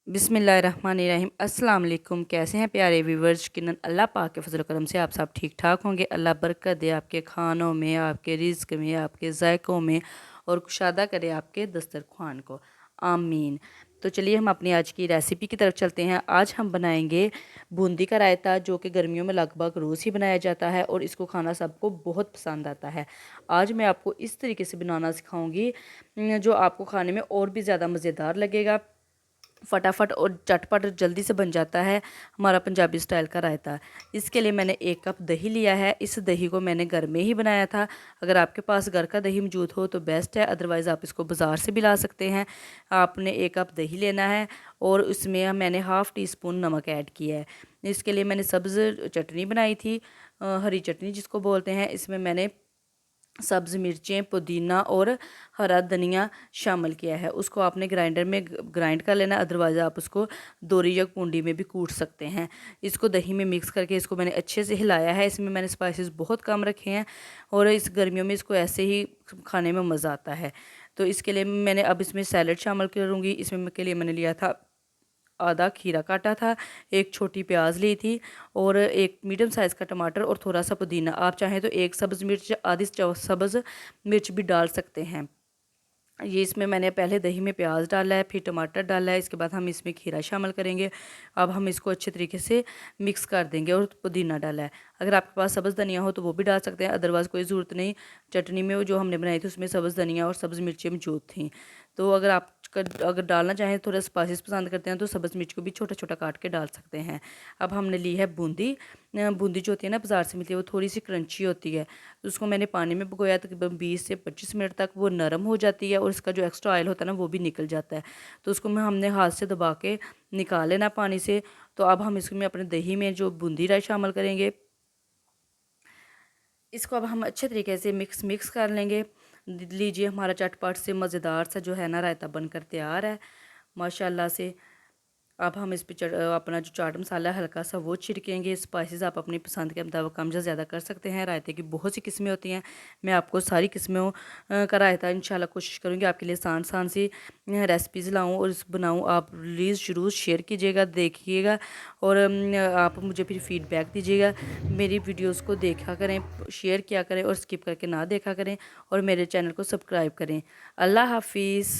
बिस्मिल्लाहिर्रहमानिर्रहीम। अस्सलाम वालेकुम। कैसे हैं प्यारे व्यूवर्स? यकीनन अल्लाह पाक के फजल करम से आप सब ठीक ठाक होंगे। अल्लाह बरकत दे आपके खानों में, आपके रिज़्क में, आपके जायकों में और कुशादा करे आपके दस्तरख्वान को। आमीन। तो चलिए हम अपनी आज की रेसिपी की तरफ चलते हैं। आज हम बनाएंगे बूंदी का रायता, जो कि गर्मियों में लगभग रोज़ ही बनाया जाता है और इसको खाना सबको बहुत पसंद आता है। आज मैं आपको इस तरीके से बनाना सिखाऊंगी जो आपको खाने में और भी ज़्यादा मज़ेदार लगेगा। फटाफट और चटपट जल्दी से बन जाता है हमारा पंजाबी स्टाइल का रायता। इसके लिए मैंने 1 कप दही लिया है। इस दही को मैंने घर में ही बनाया था। अगर आपके पास घर का दही मौजूद हो तो बेस्ट है, अदरवाइज़ आप इसको बाज़ार से भी ला सकते हैं। आपने 1 कप दही लेना है और उसमें मैंने हाफ़ टी स्पून नमक ऐड किया है। इसके लिए मैंने सब्ज़ चटनी बनाई थी, हरी चटनी जिसको बोलते हैं। इसमें मैंने सब्ज़ मिर्चें, पुदीना और हरा धनिया शामिल किया है। उसको आपने ग्राइंडर में ग्राइंड कर लेना, अदरवाइज़ आप उसको दोरी या कूंडी में भी कूट सकते हैं। इसको दही में मिक्स करके इसको मैंने अच्छे से हिलाया है। इसमें मैंने स्पाइसेस बहुत कम रखे हैं और इस गर्मियों में इसको ऐसे ही खाने में मज़ा आता है। तो इसके लिए मैंने अब इसमें सैलड शामिल करूँगी। इसमें के लिए मैंने लिया था आधा खीरा काटा था, 1 छोटी प्याज ली थी और 1 मीडियम साइज़ का टमाटर और थोड़ा सा पुदीना। आप चाहें तो 1 सब्ज़ मिर्च, आधी सब्ज़ मिर्च भी डाल सकते हैं। ये इसमें मैंने पहले दही में प्याज डाला है, फिर टमाटर डाला है, इसके बाद हम इसमें खीरा शामिल करेंगे। अब हम इसको अच्छे तरीके से मिक्स कर देंगे और पुदीना डाला है। अगर आपके पास सब्ज़ धनिया हो तो वो भी डाल सकते हैं, अदरवाइज़ कोई ज़रूरत नहीं। चटनी में वो जो हमने बनाई थी उसमें सब्ज़ धनिया और सब्ज़ मिर्चें मौजूद थी। तो अगर डालना चाहें, थोड़ा स्पाइसेस पसंद करते हैं तो सब्ज़ मिर्च को भी छोटा छोटा काट के डाल सकते हैं। अब हमने ली है बूंदी। बूंदी जो होती है ना, बाज़ार से मिलती है, वो थोड़ी सी क्रंची होती है। तो उसको मैंने पानी में भिगोया, तकरीबन 20 से 25 मिनट तक वो नरम हो जाती है और इसका जो एक्स्ट्रा ऑयल होता है ना वो भी निकल जाता है। तो उसको हमने हाथ से दबा के निकाल लेना पानी से। तो अब हम इसमें अपने दही में जो बूंदी राई शामिल करेंगे। इसको अब हम अच्छे तरीके से मिक्स कर लेंगे। लीजिए, हमारा चटपट से मज़ेदार सा जो है ना रायता बनकर तैयार है माशाल्लाह से। अब हम इस पे अपना जो चाट मसाला है हल्का सा वो छिड़केंगे। स्पाइसेस आप अपनी पसंद के मुताबिक कम या ज़्यादा कर सकते हैं। रायते की बहुत सी किस्में होती हैं, मैं आपको सारी किस्मों का रायता इंशाल्लाह कोशिश करूँगी आपके लिए आसान आसान सी रेसिपीज़ लाऊँ और बनाऊँ। आप प्लीज़ ज़रूर शेयर कीजिएगा, देखिएगा और आप मुझे फिर फीडबैक दीजिएगा। मेरी वीडियोज़ को देखा करें, शेयर किया करें और स्किप करके ना देखा करें और मेरे चैनल को सब्सक्राइब करें। अल्लाह हाफिज़।